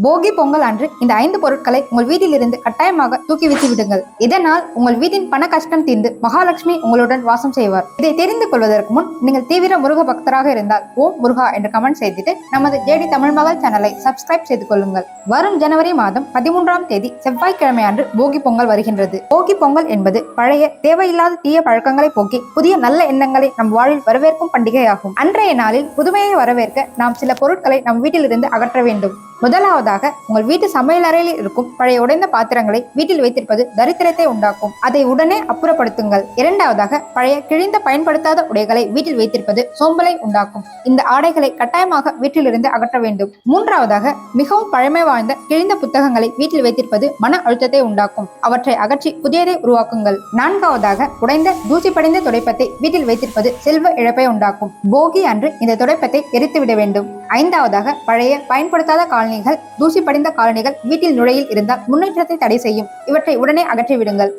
போகி பொங்கல் அன்று இந்த 5 பொருட்களை உங்கள் வீட்டிலிருந்து கட்டாயமாக தூக்கி வைத்து விடுங்கள். இதனால் உங்கள் வீட்டின் பண கஷ்டம் தீர்ந்து மகாலட்சுமி உங்களுடன் வாசம் செய்வார். இதை தெரிந்து கொள்வதற்கு முன் நீங்கள் தீவிர முருக பக்தராக இருந்தால் ஓம் முருகா என்று கமெண்ட் செய்துட்டு நமது ஜேடி தமிழ் மகள் சேனலை சப்ஸ்கிரைப் செய்து கொள்ளுங்கள். வரும் ஜனவரி மாதம் 13ஆம் தேதி செவ்வாய்க்கிழமை அன்று போகி பொங்கல் வருகின்றது. போகி பொங்கல் என்பது பழைய தேவையில்லாத தீய பழக்கங்களை போக்கி புதிய நல்ல எண்ணங்களை நம் வாழ்வில் வரவேற்கும் பண்டிகையாகும். அன்றைய நாளில் புதுமையை வரவேற்க நாம் சில பொருட்களை நம் வீட்டிலிருந்து அகற்ற வேண்டும். முதலாவதாக உங்கள் வீட்டு சமையல் அறையில் இருக்கும் பழைய உடைந்த பாத்திரங்களை வீட்டில் வைத்திருப்பது தரித்திரத்தை உண்டாக்கும். அதை உடனே அப்புறப்படுத்துங்கள். இரண்டாவதாக பழைய கிழிந்த பயன்படுத்தாத உடைகளை வீட்டில் வைத்திருப்பது சோம்பலை உண்டாக்கும். இந்த ஆடைகளை கட்டாயமாக வீட்டிலிருந்து அகற்ற வேண்டும். மூன்றாவதாக மிகவும் பழமை வாய்ந்த கிழிந்த புத்தகங்களை வீட்டில் வைத்திருப்பது மன அழுத்தத்தை உண்டாக்கும். அவற்றை அகற்றி புதியதை உருவாக்குங்கள். நான்காவதாக உடைந்த தூசி படிந்த துடைப்பத்தை வீட்டில் வைத்திருப்பது செல்வ இழப்பை உண்டாக்கும். போகி அன்று இந்த துடைப்பத்தை எரித்துவிட வேண்டும். ஐந்தாவதாக பழைய பயன்படுத்தாத காலணிகள், தூசி படிந்த காலணிகள் வீட்டில் நுழையில் இருந்தால் முன்னேற்றத்தை தடை செய்யும். இவற்றை உடனே அகற்றிவிடுங்கள்.